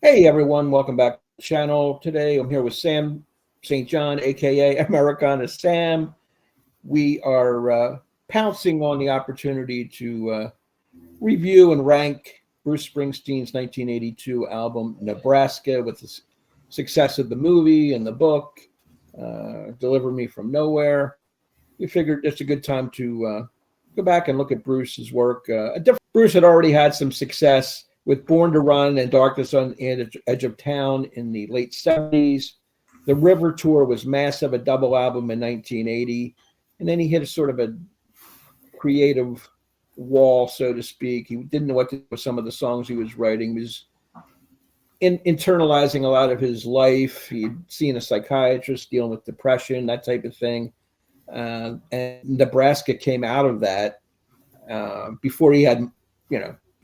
Hey everyone, welcome back to the channel. Today I'm here with Sam St. John, aka Americana Sam. We are pouncing on the opportunity to review and rank Bruce Springsteen's 1982 album Nebraska with the success of the movie and the book, Deliver Me From Nowhere. We figured it's a good time to go back and look at Bruce's work. Bruce had already had some success with Born to Run and Darkness on the Edge of Town in the late 70s. The River Tour was massive, a double album in 1980. And then he hit a sort of a creative wall, so to speak. He didn't know what to do with some of the songs he was writing. He was internalizing a lot of his life. He'd seen a psychiatrist dealing with depression, that type of thing. And Nebraska came out of that before he had,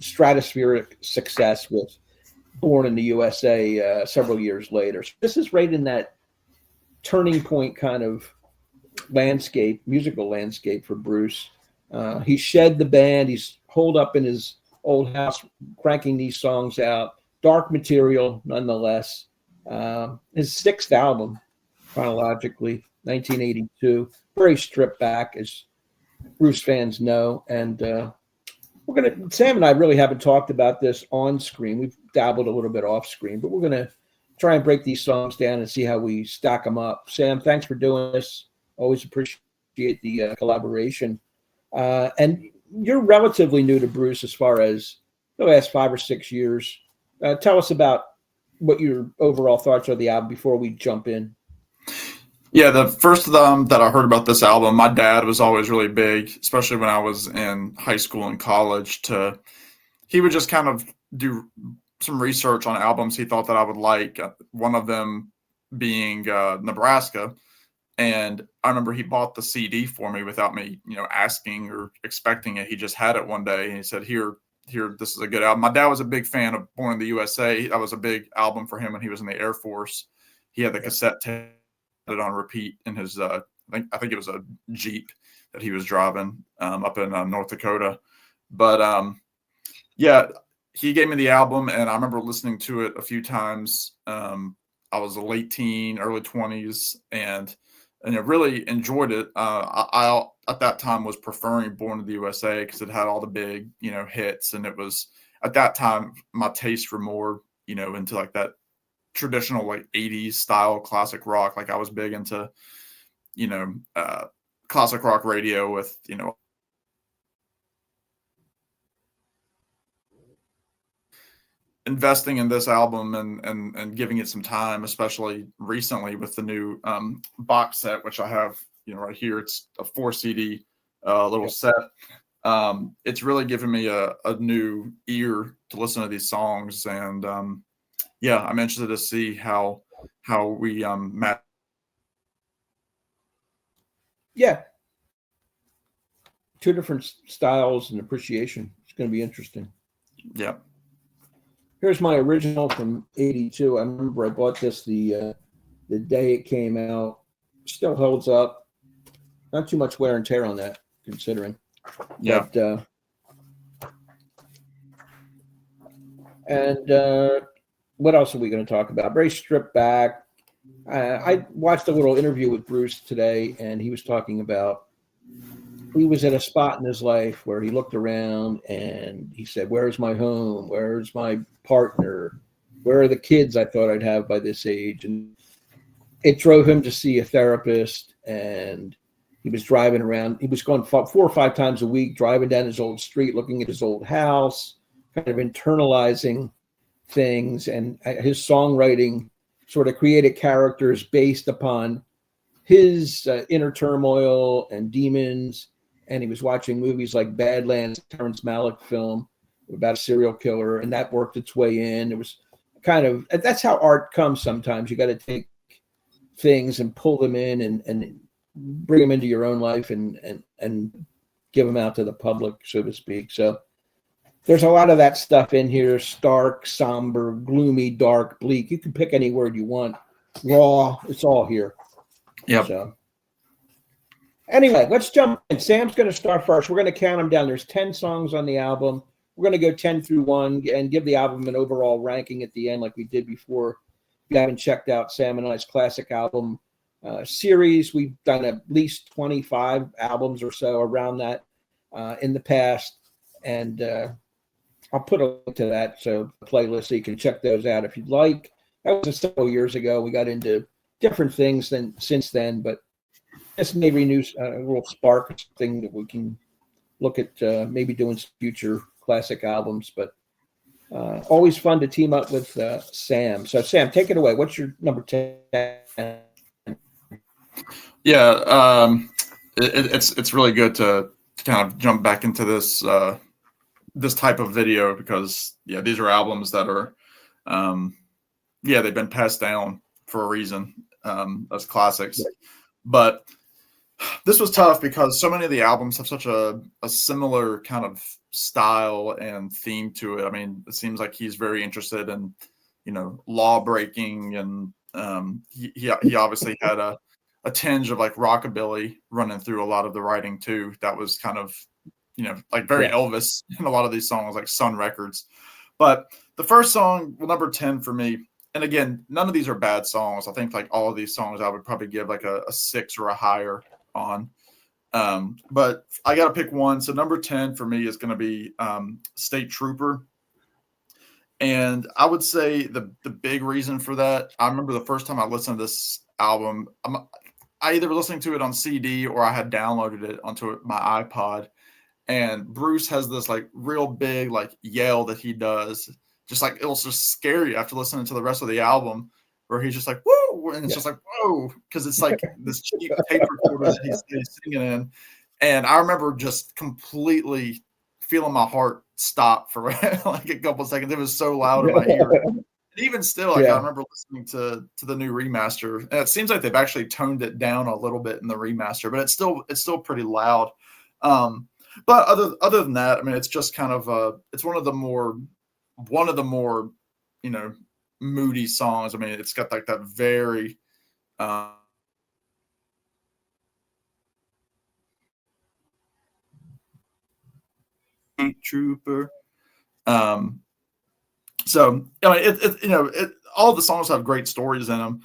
stratospheric success with Born in the USA several years later. So this is right in that turning point kind of musical landscape for Bruce. He shed the band. He's holed up in his old house, cranking these songs out. Dark material, nonetheless. His sixth album, chronologically, 1982. Very stripped back, as Bruce fans know. And Sam and I really haven't talked about this on screen. We've dabbled a little bit off screen, but we're going to try and break these songs down and see how we stack them up. Sam, thanks for doing this. Always appreciate the collaboration. And you're relatively new to Bruce as far as the last 5 or 6 years. Tell us about what your overall thoughts are of the album before we jump in. Yeah, the first of them that I heard about this album, my dad was always really big, especially when I was in high school and college. He would just kind of do some research on albums he thought that I would like, one of them being Nebraska. And I remember he bought the CD for me without me, asking or expecting it. He just had it one day and he said, here, this is a good album. My dad was a big fan of Born in the USA. That was a big album for him when he was in the Air Force. He had the cassette tape it on repeat in his I think it was a Jeep that he was driving up in North Dakota. But yeah, he gave me the album and I remember listening to it a few times. I was a late teen, early 20s, and I really enjoyed it. I at that time was preferring Born in the USA because it had all the big hits, and it was at that time my tastes were more into like that traditional like 80s style classic rock. Like I was big into classic rock radio with investing in this album and giving it some time, especially recently with the new box set, which I have right here. It's a 4 CD little set. It's really given me a new ear to listen to these songs, and yeah, I'm interested to see how we match. Yeah. 2 different styles and appreciation. It's going to be interesting. Yeah. Here's my original from 82. I remember I bought this the day it came out. Still holds up. Not too much wear and tear on that, considering. Yeah. But, what else are we going to talk about? Very stripped back. I watched a little interview with Bruce today, and he was talking about he was at a spot in his life where he looked around and he said, "Where's my home? Where's my partner? Where are the kids I thought I'd have by this age?" And it drove him to see a therapist, and he was driving around. He was going 4 or 5 times a week, driving down his old street, looking at his old house, kind of internalizing things, and his songwriting sort of created characters based upon his inner turmoil and demons. And he was watching movies like Badlands, Terrence Malick film about a serial killer, and that worked its way in. It was kind of, that's how art comes sometimes. You got to take things and pull them in and bring them into your own life and give them out to the public, so to speak. So there's a lot of that stuff in here. Stark, somber, gloomy, dark, bleak. You can pick any word you want. Raw. It's all here. Yeah. So anyway, let's jump in. Sam's going to start first. We're going to count them down. There's 10 songs on the album. we're going to go 10 through 1 and give the album an overall ranking at the end, like we did before. If you haven't checked out Sam and I's classic album series, we've done at least 25 albums or so around that in the past. And I'll put a link to that playlist so you can check those out if you'd like. That was several years ago. We got into different things since then, but this may renew a little spark thing that we can look at maybe doing some future classic albums. But always fun to team up with Sam. So Sam, take it away. What's your number 10? Yeah, it's really good to kind of jump back into this this type of video because these are albums that are they've been passed down for a reason as classics. But this was tough because so many of the albums have such a similar kind of style and theme to it. I mean, it seems like he's very interested in, law breaking, and he obviously had a tinge of like rockabilly running through a lot of the writing too. That was kind of, like very Elvis in a lot of these songs, like Sun Records. But the first song, number 10 for me, and again, none of these are bad songs. I think like all of these songs I would probably give like a 6 or a higher on. But I got to pick one. So number 10 for me is going to be State Trooper. And I would say the big reason for that, I remember the first time I listened to this album, I either was listening to it on CD or I had downloaded it onto my iPod. And Bruce has this like real big like yell that he does. Just like it'll just scare you after listening to the rest of the album, where he's just like, whoa, and it's just like, whoa, because it's like this cheap tape recorder that he's singing in. And I remember just completely feeling my heart stop for like a couple of seconds. It was so loud in my ear. And even still, I remember listening to the new remaster, and it seems like they've actually toned it down a little bit in the remaster, but it's still pretty loud. But other than that, I mean, it's just kind of it's one of the more moody songs. I mean, it's got like that very Trooper. So I mean, all the songs have great stories in them.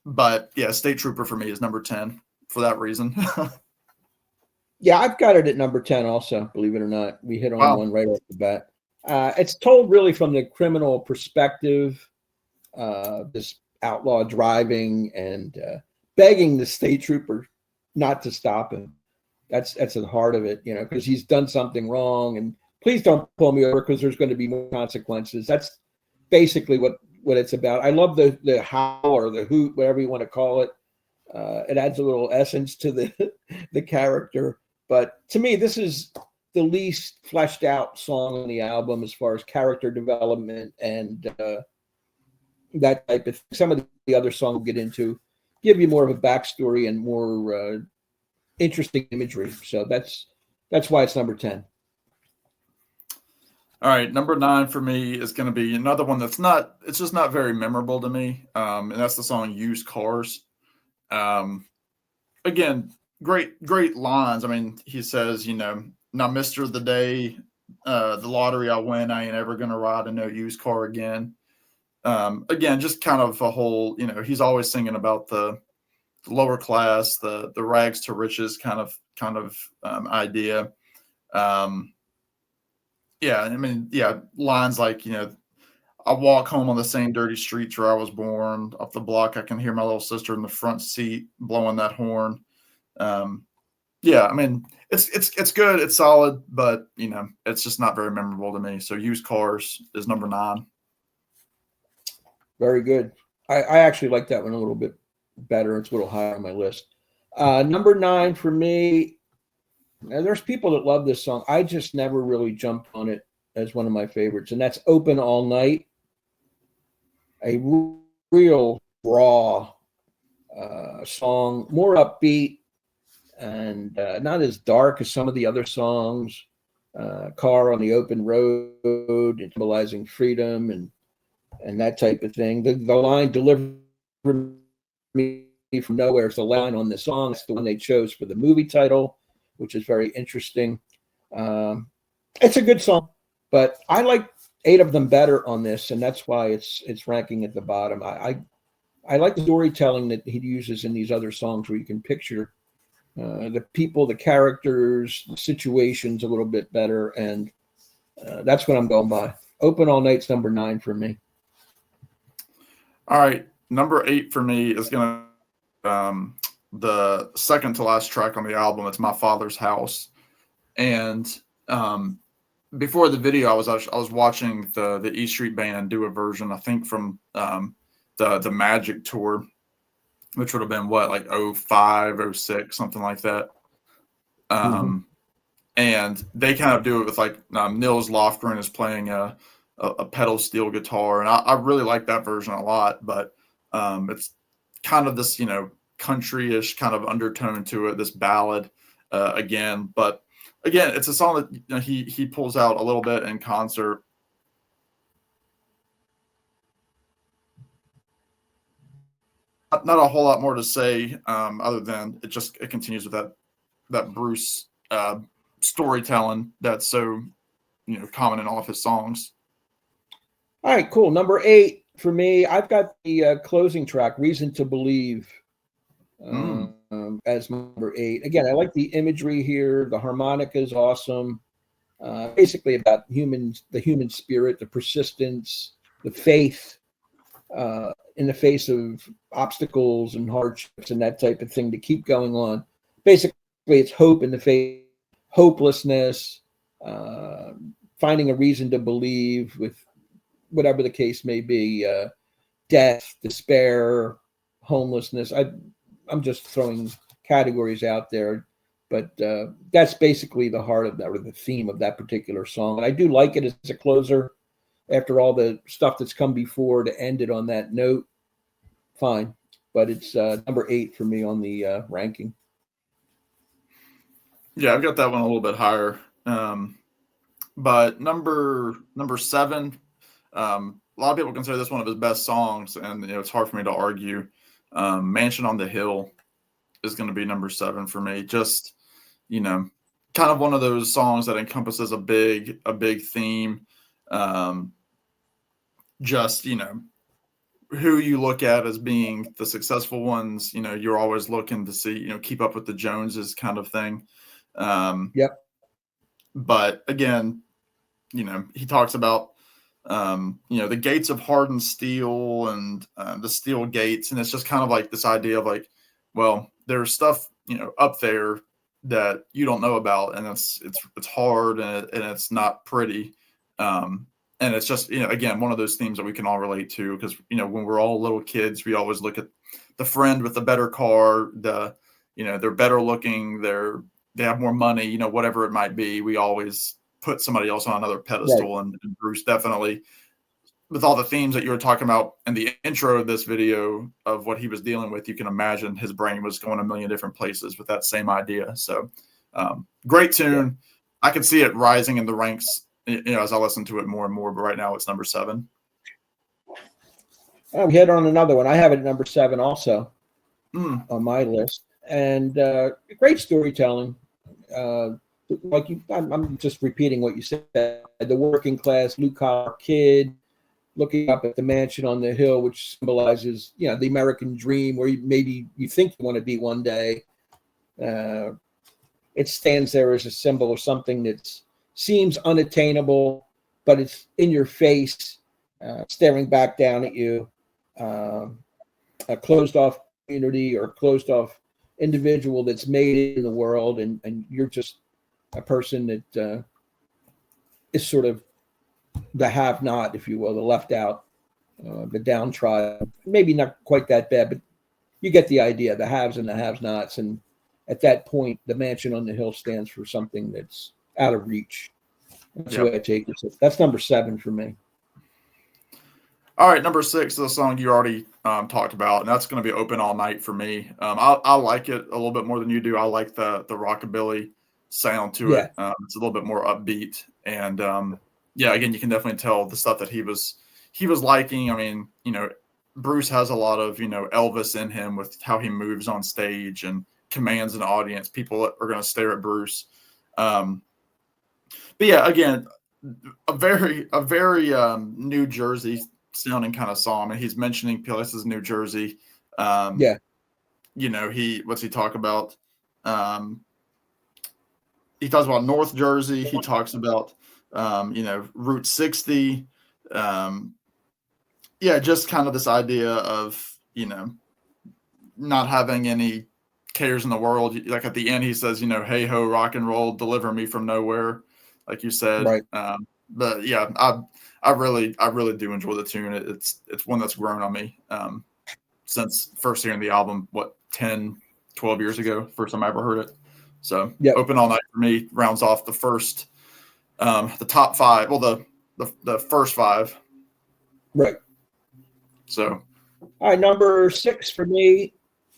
But yeah, State Trooper for me is number 10 for that reason. Yeah, I've got it at number 10 also, believe it or not. We hit on one right off the bat. It's told really from the criminal perspective, this outlaw driving and begging the state trooper not to stop him. That's at the heart of it, because he's done something wrong, and please don't pull me over because there's going to be more consequences. That's basically what it's about. I love the howl or the hoot, whatever you want to call it. It adds a little essence to the character. But to me, this is the least fleshed out song on the album as far as character development and that type of thing. Some of the other songs we'll get into give you more of a backstory and more interesting imagery. So that's why it's number 10. All right, number 9 for me is going to be another one it's just not very memorable to me. And that's the song Used Cars. Again, great lines. I mean, he says, now, Mr. The day, the lottery I win, I ain't ever going to ride in no used car again. Again, just kind of a whole, he's always singing about the lower class, the rags to riches kind of idea. Lines like, I walk home on the same dirty streets where I was born. Up the block, I can hear my little sister in the front seat blowing that horn. I mean, it's good, it's solid, but it's just not very memorable to me. So Used Cars is number 9. Very good. I actually like that one a little bit better. It's a little higher on my list. Number 9 for me. Now, there's people that love this song. I just never really jumped on it as one of my favorites, and that's Open All Night. A real raw song, more upbeat and not as dark as some of the other songs. Car on the Open Road, and symbolizing freedom and that type of thing. The line "Deliver Me from Nowhere" is the line on the song. It's the one they chose for the movie title, which is very interesting. It's a good song, but I like 8 of them better on this, and that's why it's ranking at the bottom. I like the storytelling that he uses in these other songs, where you can picture the people, the characters, the situations a little bit better, and that's what I'm going by. Open All Night's number 9 for me. All right, number 8 for me is gonna the second to last track on the album. It's My Father's House, and before the video, I was watching the E Street Band do a version, I think from the Magic tour, which would have been what, like 05, 06, something like that. And they kind of do it with like Nils Lofgren is playing a pedal steel guitar, and I really like that version a lot. But it's kind of this, country-ish kind of undertone to it, this ballad again. But again, it's a song that he pulls out a little bit in concert. Not a whole lot more to say other than it continues with that Bruce storytelling that's so common in all of his songs. All right, cool. Number 8 for me, I've got the closing track, "Reason to Believe," as number 8. Again, I like the imagery here. The harmonica is awesome. Basically about the human spirit, the persistence, the faith in the face of obstacles and hardships and that type of thing, to keep going on. Basically, it's hope in the face, hopelessness, finding a reason to believe with whatever the case may be, death, despair, homelessness. I'm just throwing categories out there, but that's basically the heart of that, or the theme of that particular song. And I do like it as a closer after all the stuff that's come before, to end it on that note. Fine, but it's number 8 for me on the ranking. Yeah, I've got that one a little bit higher. But number 7, a lot of people consider this one of his best songs, and it's hard for me to argue. "Mansion on the Hill" is going to be number 7 for me. Just kind of one of those songs that encompasses a big theme. Just who you look at as being the successful ones. You're always looking to see keep up with the Joneses kind of thing. Yep. But again, he talks about the gates of hardened steel and the steel gates, and it's just kind of like this idea of like, well, there's stuff up there that you don't know about, and it's hard, and it's not pretty, and it's just again, one of those themes that we can all relate to, because when we're all little kids, we always look at the friend with the better car, they're better looking, they have more money, whatever it might be. We always put somebody else on another pedestal. Right. And Bruce definitely, with all the themes that you were talking about in the intro of this video of what he was dealing with, you can imagine his brain was going a million different places with that same idea. So great tune. Yeah. I can see it rising in the ranks, as I listen to it more and more, but right now it's number 7. We hit on another one. I have it at number 7 also on my list. And great storytelling. I'm just repeating what you said. The working class, blue collar kid looking up at the mansion on the hill, which symbolizes, the American dream, where maybe you think you want to be one day. It stands there as a symbol of something that seems unattainable, but it's in your face, staring back down at you. A closed off community or closed off individual that's made it in the world, and you're just a person that is sort of the have-not, if you will, the left out, the downtrodden. Maybe not quite that bad, but you get the idea, the haves and the have-nots. And at that point, the mansion on the hill stands for something that's out of reach. That's the way I take it. So that's number 7 for me. All right, number 6 is a song you already talked about, and that's going to be "Open All Night" for me. I like it a little bit more than you do. I like the rockabilly sound to it. It's a little bit more upbeat, and again, you can definitely tell the stuff that he was liking. I mean, Bruce has a lot of Elvis in him with how he moves on stage and commands an audience. People are going to stare at Bruce. But yeah, again, a very New Jersey sounding kind of song. I mean, he's mentioning places New Jersey. Yeah, What's he talk about? Um, he talks about North Jersey. He talks about Route 60. Yeah, just kind of this idea of not having any cares in the world. Like at the end, he says, "Hey ho, rock and roll, deliver me from nowhere," like you said. right. But yeah, I really do enjoy the tune. It's one that's grown on me since first hearing the album. What 10, 12 years ago, first time I ever heard it. So Yep. Open All Night for me rounds off the first, the top five. Well, the first five. Right. So, all right, number six for me.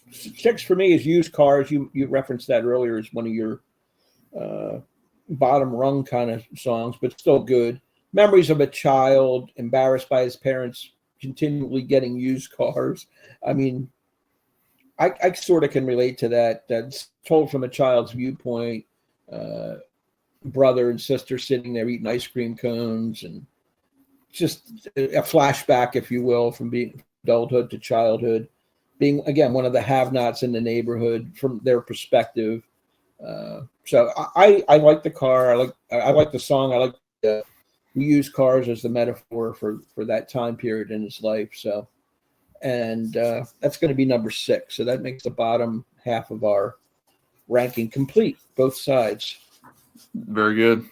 Six for me is Used Cars. You referenced that earlier as one of your bottom rung kind of songs, but still good. Memories of a child embarrassed by his parents continually getting used cars. I mean, I sort of can relate to that. That's told from a child's viewpoint. Brother and sister sitting there eating ice cream cones, and just a flashback, if you will, from being adulthood to childhood, being again one of the have-nots in the neighborhood from their perspective. So I like the car. I like the song. I like we use cars as the metaphor for that time period in his life. So, and that's going to be number six. So that makes the bottom half of our ranking complete, both sides. very good.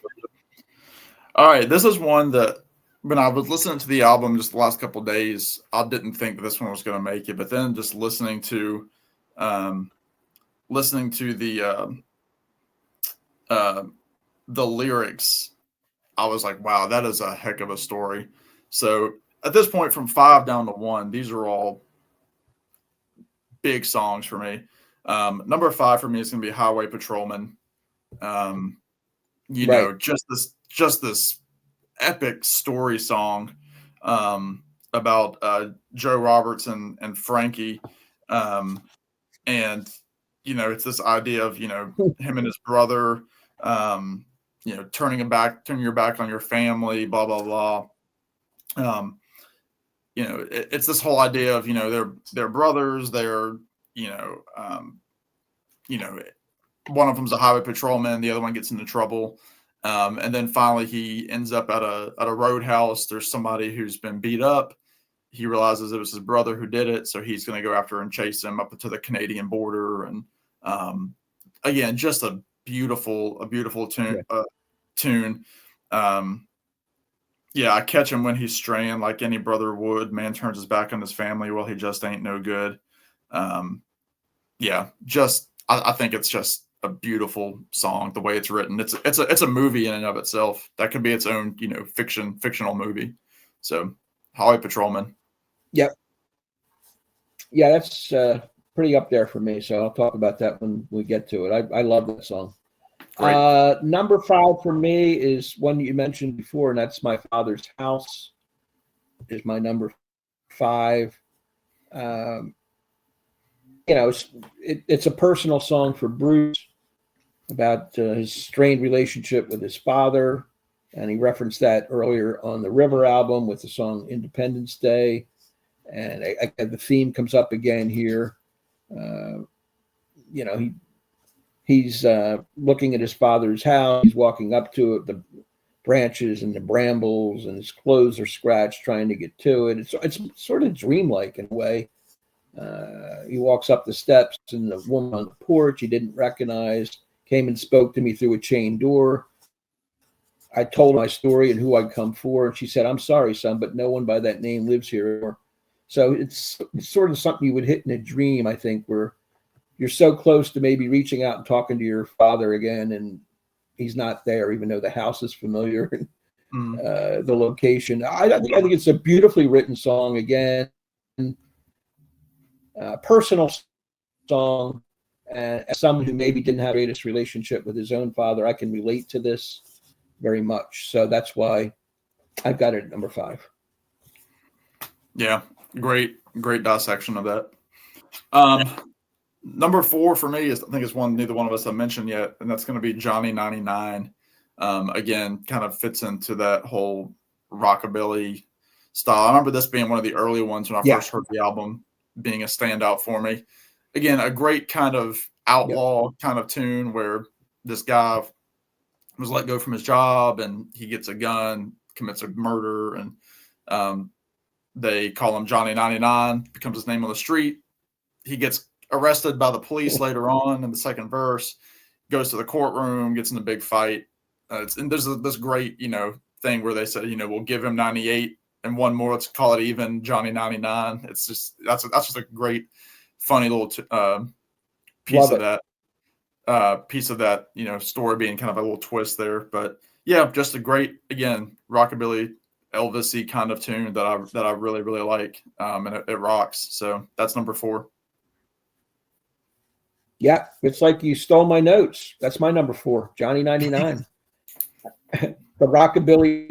All right, this is one that when I was listening to the album just the last couple of days, I didn't think that this one was going to make it. But then just listening to the lyrics, I was like, wow, that is a heck of a story. So at this point, from 5 down to 1, these are all big songs for me. Number 5 for me is going to be Highway Patrolman. Right. Just this epic story song about Joe Roberts and Frankie. And it's this idea of him and his brother turning your back on your family, blah blah blah. It's this whole idea of they're brothers, they're one of them's a highway patrolman, the other one gets into trouble, and then finally he ends up at a roadhouse. There's somebody who's been beat up. He realizes it was his brother who did it, so he's going to go after and chase him up to the Canadian border. And again, just a beautiful tune. I catch him when he's straying, like any brother would. Man turns his back on his family. Well, he just ain't no good. I think it's just a beautiful song. The way it's written, it's a movie in and of itself. That could be its own fictional movie. So, Highway Patrolman. Yep. Yeah, that's pretty up there for me. So I'll talk about that when we get to it. I love that song. Great. Number 5 for me is one you mentioned before, and that's My Father's House. Is my number 5. It's a personal song for Bruce about his strained relationship with his father, and he referenced that earlier on the River album with the song Independence Day, and the theme comes up again here. He's looking at his father's house. He's walking up to it, the branches and the brambles, and his clothes are scratched trying to get to it. It's sort of dreamlike in a way. He walks up the steps, and the woman on the porch he didn't recognize came and spoke to me through a chain door. I told my story and who I'd come for, and she said, "I'm sorry, son, but no one by that name lives here anymore." So it's sort of something you would hit in a dream, I think, where you're so close to maybe reaching out and talking to your father again, and he's not there, even though the house is familiar and the location. I think it's a beautifully written song again. Personal song, and as someone who maybe didn't have the greatest relationship with his own father, I can relate to this very much. So that's why I've got it at number 5. Yeah, great dissection of that. Number 4 for me is, I think, is one neither one of us have mentioned yet, and that's going to be Johnny 99. again, kind of fits into that whole rockabilly style. I remember this being one of the early ones when I first heard the album, being a standout for me. Again, a great kind of outlaw kind of tune where this guy was let go from his job and he gets a gun, commits a murder, and they call him Johnny 99, becomes his name on the street. He gets arrested by the police later on in the second verse, goes to the courtroom, gets in a big fight. And there's this great, thing where they said, we'll give him 98 and one more. Let's call it even, Johnny 99. It's just that's just a great, funny little piece of that, story being kind of a little twist there. But yeah, just a great, again, rockabilly, Elvis-y kind of tune that I really, really like, and it rocks. So that's number 4. Yeah, it's like you stole my notes. That's my number 4, Johnny 99. The rockabilly,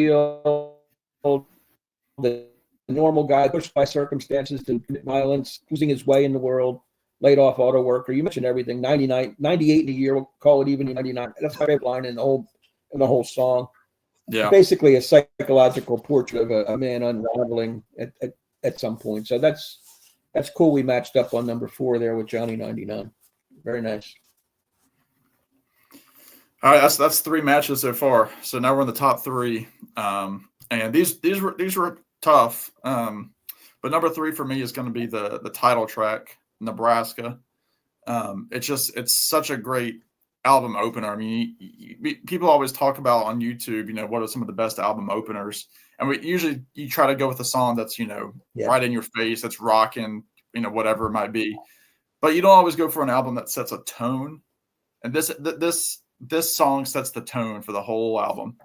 the normal guy pushed by circumstances to commit violence, losing his way in the world, laid off auto worker. You mentioned everything. 98 in a year. We'll call it even 99. That's my favorite line in the whole song. Yeah, basically a psychological portrait of a man unraveling at some point. So that's cool. We matched up on number 4 there with Johnny 99. Very nice. All right, that's 3 matches so far. So now we're in the top 3, and these were tough. But number 3 for me is going to be the title track, Nebraska. It's such a great album opener. I mean, people always talk about on YouTube, what are some of the best album openers, and you try to go with a song that's right in your face, that's rocking, whatever it might be, but you don't always go for an album that sets a tone. And this song sets the tone for the whole album.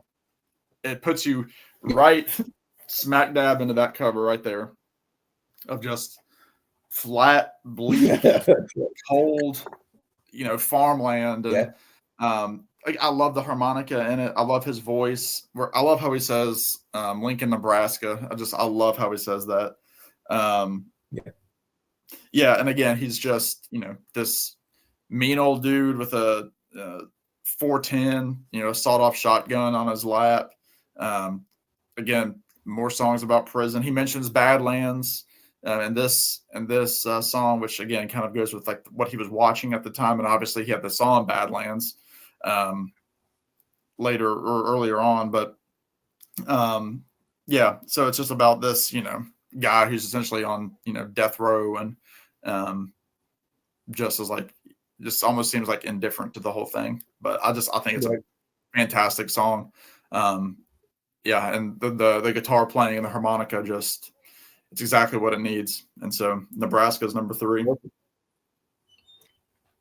It puts you right smack dab into that cover right there of just flat, bleak, cold, farmland. And I love the harmonica in it. I love his voice. I love how he says Lincoln, Nebraska. I love how he says that. And again, he's just, this mean old dude with a 410, sawed-off shotgun on his lap. Again, more songs about prison. He mentions Badlands in this song, which again kind of goes with like what he was watching at the time, and obviously he had the song Badlands later or earlier on. But so it's just about this, guy who's essentially on death row, and just almost seems like indifferent to the whole thing. But I think it's a fantastic song. And the guitar playing and the harmonica, it's exactly what it needs. And so Nebraska's number 3.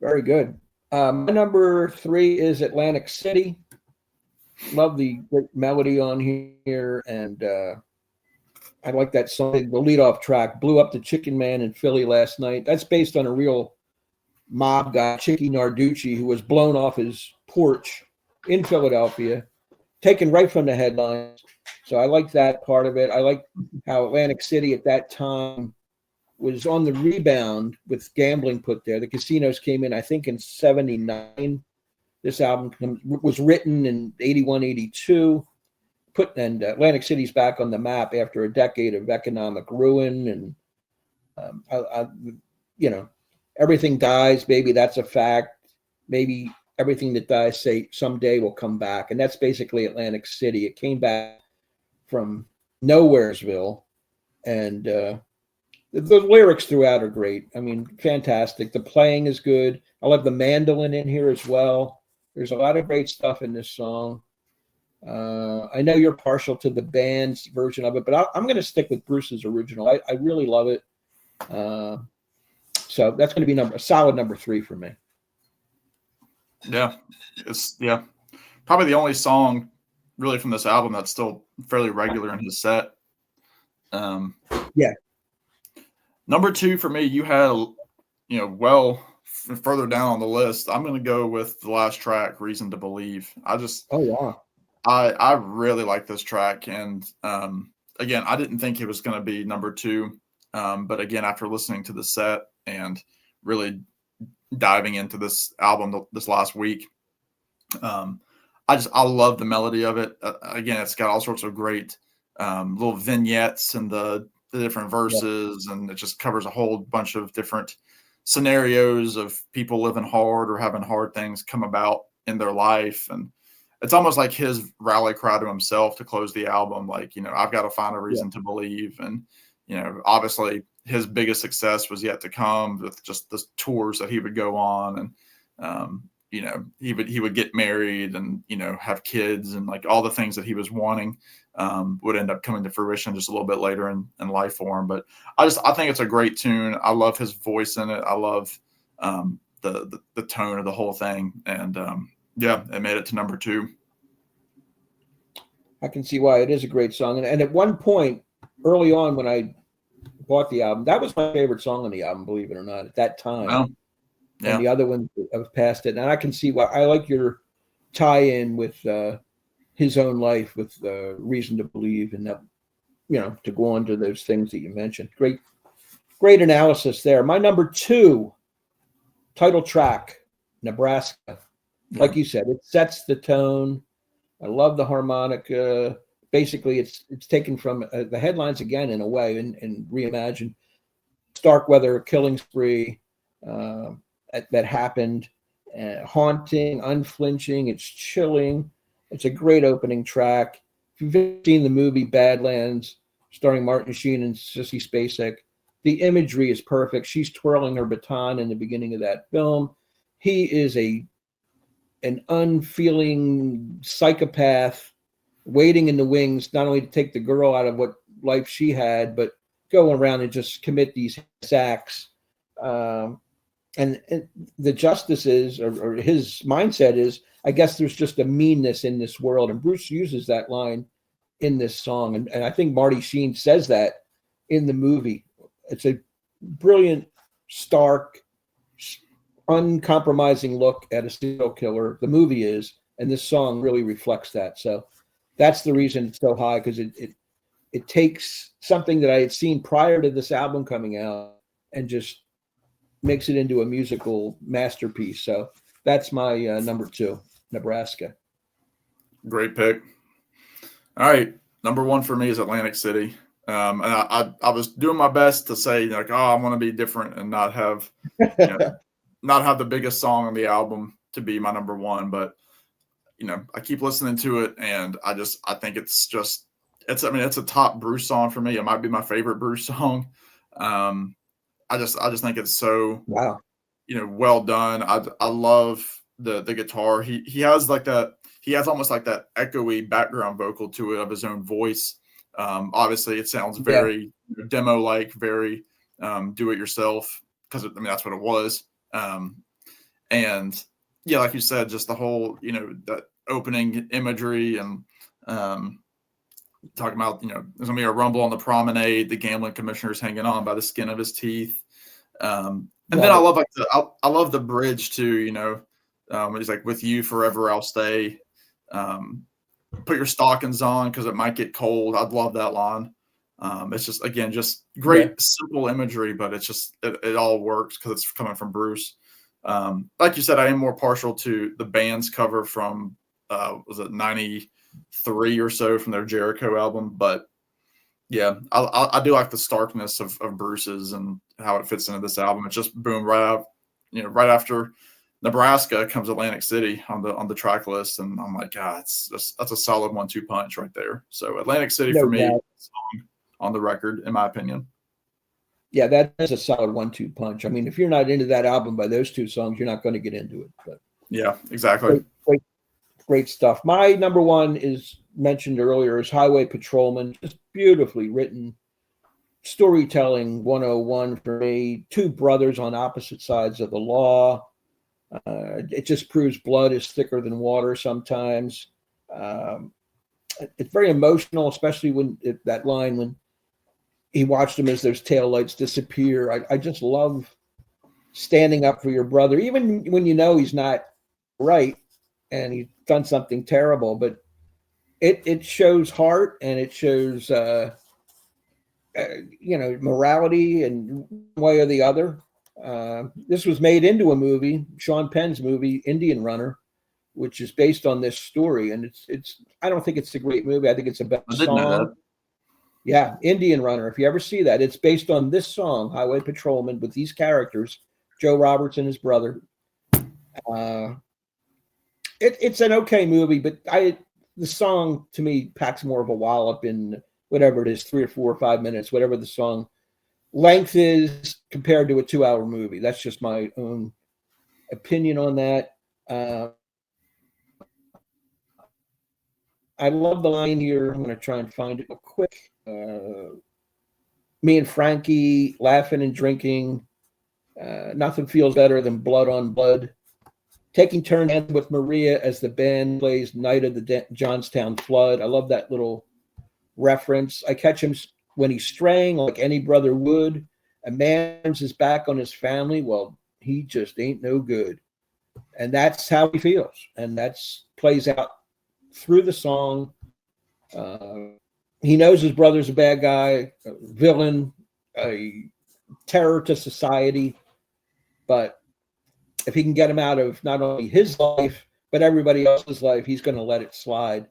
Very good. My number 3 is Atlantic City. Love the great melody on here, and I like that song. The leadoff track, "Blew Up the Chicken Man in Philly last night." That's based on a real mob guy, Chicky Narducci, who was blown off his porch in Philadelphia, taken right from the headlines. So I like that part of it. I like how Atlantic City at that time was on the rebound with gambling put there. The casinos came in, I think, in 79. This album was written in 81, 82. And Atlantic City's back on the map after a decade of economic ruin. And, everything dies, baby. That's a fact. Maybe everything that dies someday will come back. And that's basically Atlantic City. It came back from Nowheresville. And the lyrics throughout are great. I mean, fantastic. The playing is good. I love the mandolin in here as well. There's a lot of great stuff in this song. I know you're partial to the band's version of it, but I'm going to stick with Bruce's original. I really love it. So that's going to be a solid number 3 for me. Yeah, it's probably the only song really from this album that's still fairly regular in his set. Number 2 for me, you had well further down on the list. I'm going to go with the last track, "Reason to Believe." I really like this track, and again, I didn't think it was going to be number 2, but again, after listening to the set and really diving into this album this last week, I love the melody of it. Again, it's got all sorts of great little vignettes and the different verses, and it just covers a whole bunch of different scenarios of people living hard or having hard things come about in their life. And it's almost like his rally cry to himself to close the album. Like, I've got to find a reason to believe. And, obviously his biggest success was yet to come with just the tours that he would go on. And, he would get married and, have kids, and like all the things that he was wanting would end up coming to fruition just a little bit later in life for him. But I think it's a great tune. I love his voice in it. I love the tone of the whole thing. And it made it to number 2. I can see why it is a great song. And at one point early on when I bought the album, that was my favorite song on the album, believe it or not, at that time. Wow. Yeah. And the other one was past it. And I can see why. I like your tie-in with his own life, with Reason to Believe, and that, to go on to those things that you mentioned. Great analysis there. My number 2 title track, Nebraska. Yeah. Like you said, it sets the tone. I love the harmonica. Basically, it's taken from the headlines again in a way, and reimagined. Starkweather killing spree that happened, haunting, unflinching. It's chilling. It's a great opening track. If you've seen the movie Badlands, starring Martin Sheen and Sissy Spacek, the imagery is perfect. She's twirling her baton in the beginning of that film. He is an unfeeling psychopath waiting in the wings, not only to take the girl out of what life she had, but go around and just commit these acts. And the justices, or his mindset is, I guess there's just a meanness in this world. And Bruce uses that line in this song. And I think Marty Sheen says that in the movie. It's a brilliant, stark, uncompromising look at a serial killer. The movie is, and this song really reflects that. So that's the reason it's so high, because it takes something that I had seen prior to this album coming out and just makes it into a musical masterpiece. So that's my number 2, Nebraska. Great pick. All right. Number 1 for me is Atlantic City. And I was doing my best to say, like, I want to be different and not have, not have the biggest song on the album to be my number 1, but I keep listening to it, and I think it's a top Bruce song for me. It might be my favorite Bruce song. I just think it's so wow, well done. I love the guitar. He has like that. He has almost like that echoey background vocal to it of his own voice. Obviously, it sounds very demo-like, very do-it-yourself, because that's what it was. And yeah, like you said, just the whole that opening imagery, and talking about there's gonna be a rumble on the promenade, the gambling commissioner's hanging on by the skin of his teeth. And then I love I love the bridge too. When he's like, "With you forever I'll stay. Put your stockings on because it might get cold." I'd love that line. It's just, again, just great simple imagery, but it's just it all works because it's coming from Bruce. Like you said, I am more partial to the band's cover from was it 93 or so from their Jericho album, but yeah, I do like the starkness of Bruce's and how it fits into this album. It's just boom, right after Nebraska comes Atlantic City on the track list, and I'm like, that's a solid 1-2 punch right there. So Atlantic City for me, song on the record, in my opinion. Yeah, that is a solid 1-2 punch. I mean, if you're not into that album by those 2 songs, you're not going to get into it. But yeah, exactly. Great stuff. My number 1 is mentioned earlier, is Highway Patrolman. Just beautifully written storytelling 101 for me. 2 brothers on opposite sides of the law. It just proves blood is thicker than water sometimes. It's very emotional, especially when that line when he watched him as those taillights disappear. I just love standing up for your brother, even when he's not right and he's done something terrible. But it shows heart, and it shows morality in one way or the other. This was made into a movie, Sean Penn's movie, Indian Runner, which is based on this story. And it's I don't think it's a great movie. I think it's a better I didn't know song. that. Yeah, Indian Runner. If you ever see that, it's based on this song, Highway Patrolman, with these characters, Joe Roberts and his brother. It's an okay movie, but the song to me packs more of a wallop in whatever it is, 3 or 4 or 5 minutes, whatever the song length is compared to a 2-hour movie. That's just my own opinion on that. I love the line here. I'm going to try and find it real quick. Me and Frankie laughing and drinking. Nothing feels better than blood on blood. Taking turns with Maria as the band plays Night of the Johnstown Flood. I love that little reference. I catch him when he's straying like any brother would. A man turns his back on his family. Well, he just ain't no good. And that's how he feels. And that's plays out through the song. He knows his brother's a bad guy, a villain, a terror to society. But if he can get him out of not only his life, but everybody else's life, he's going to let it slide.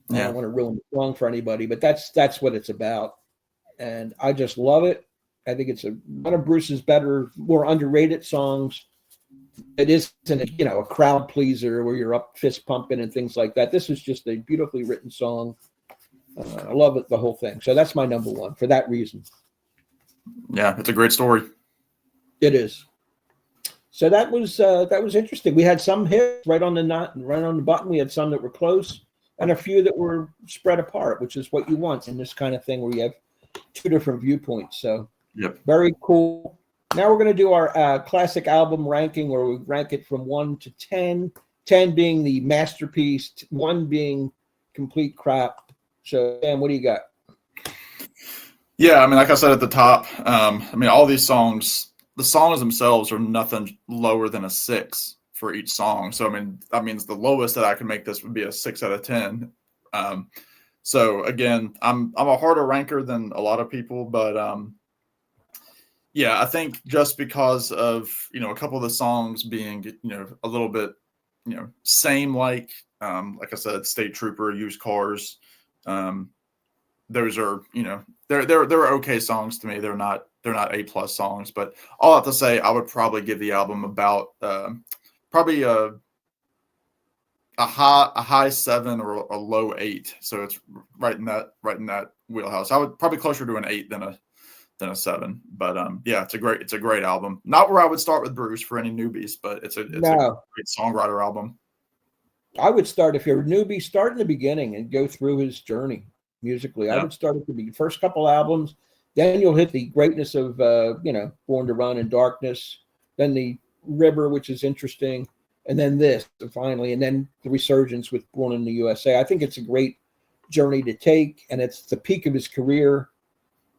Yeah. I don't want to ruin the song for anybody, but that's what it's about. And I just love it. I think it's one of Bruce's better, more underrated songs. It isn't a crowd pleaser where you're up fist pumping and things like that. This is just a beautifully written song. I love it, the whole thing. So that's my number one for that reason. Yeah, it's a great story. It is. So that was interesting. We had some hits right on the button. We had some that were close, and a few that were spread apart, which is what you want in this kind of thing where you have two different viewpoints. So, yep. Very cool. Now we're going to do our classic album ranking, where we rank it from 1 to 10. 10 being the masterpiece, 1 being complete crap. So, Dan, what do you got? Yeah, I mean, like I said at the top, all these songs. The songs themselves are nothing lower than a 6 for each song. So, I mean, that means the lowest that I can make this would be a 6 out of 10. So again, I'm a harder ranker than a lot of people, but yeah, I think just because of, a couple of the songs being, a little bit, same, like I said, State Trooper, Used Cars, those are, they're okay songs to me. They're not A+ songs, but all I have to say, I would probably give the album about probably a high 7 or a low 8. So it's right in that wheelhouse. I would probably closer to an 8 than a 7. But yeah, it's a great album. Not where I would start with Bruce for any newbies, but it's a great songwriter album. I would start, if you're a newbie, start in the beginning and go through his journey musically. Yeah. I would start at the first couple albums, then you'll hit the greatness of Born to Run and Darkness, then the River, which is interesting, and then this finally, and then the resurgence with Born in the USA. I think it's a great journey to take, and it's the peak of his career.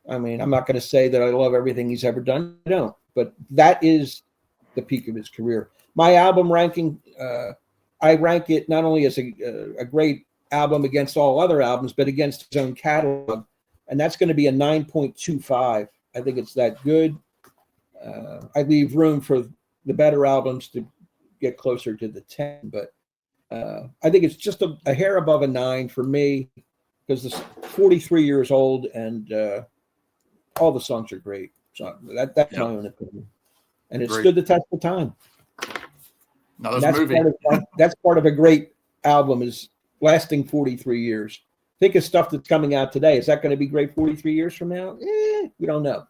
I mean, I'm not going to say that I love everything he's ever done. I don't, but that is the peak of his career. My album ranking, I rank it not only as a great album against all other albums, but against his own catalog, and that's going to be a 9.25. I think it's that good. I leave room for the better albums to get closer to the 10, but I think it's just a hair above a 9 for me, because it's 43 years old and all the songs are great. So that's my own opinion, and it stood the test of time. No, that's part of a great album, is lasting 43 years. Think of stuff that's coming out today. Is that going to be great 43 years from now? We don't know.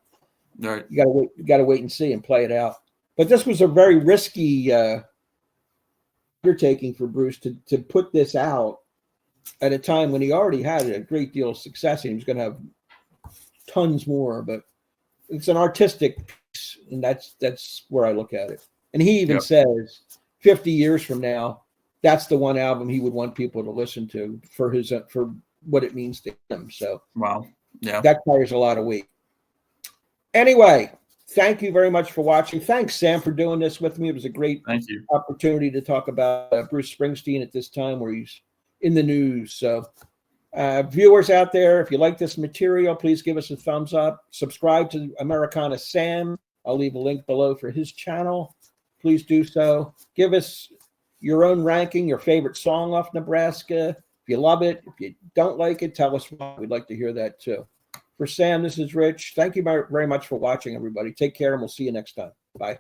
Right. You got to wait and see and play it out. But this was a very risky undertaking for Bruce to put this out at a time when he already had a great deal of success, and he was going to have tons more. But it's an artistic piece, and that's where I look at it. And he even says 50 years from now, that's the one album he would want people to listen to for what it means to him. So wow, yeah, that carries a lot of weight. Anyway, thank you very much for watching. Thanks, Sam, for doing this with me. It was a great opportunity to talk about Bruce Springsteen at this time where he's in the news. So viewers out there, if you like this material, please give us a thumbs up. Subscribe to Americana Sam. I'll leave a link below for his channel. Please do so. Give us your own ranking, your favorite song off Nebraska. If you love it, if you don't like it, tell us why. We'd like to hear that too. For Sam, this is Rich. Thank you very much for watching, everybody. Take care, and we'll see you next time. Bye.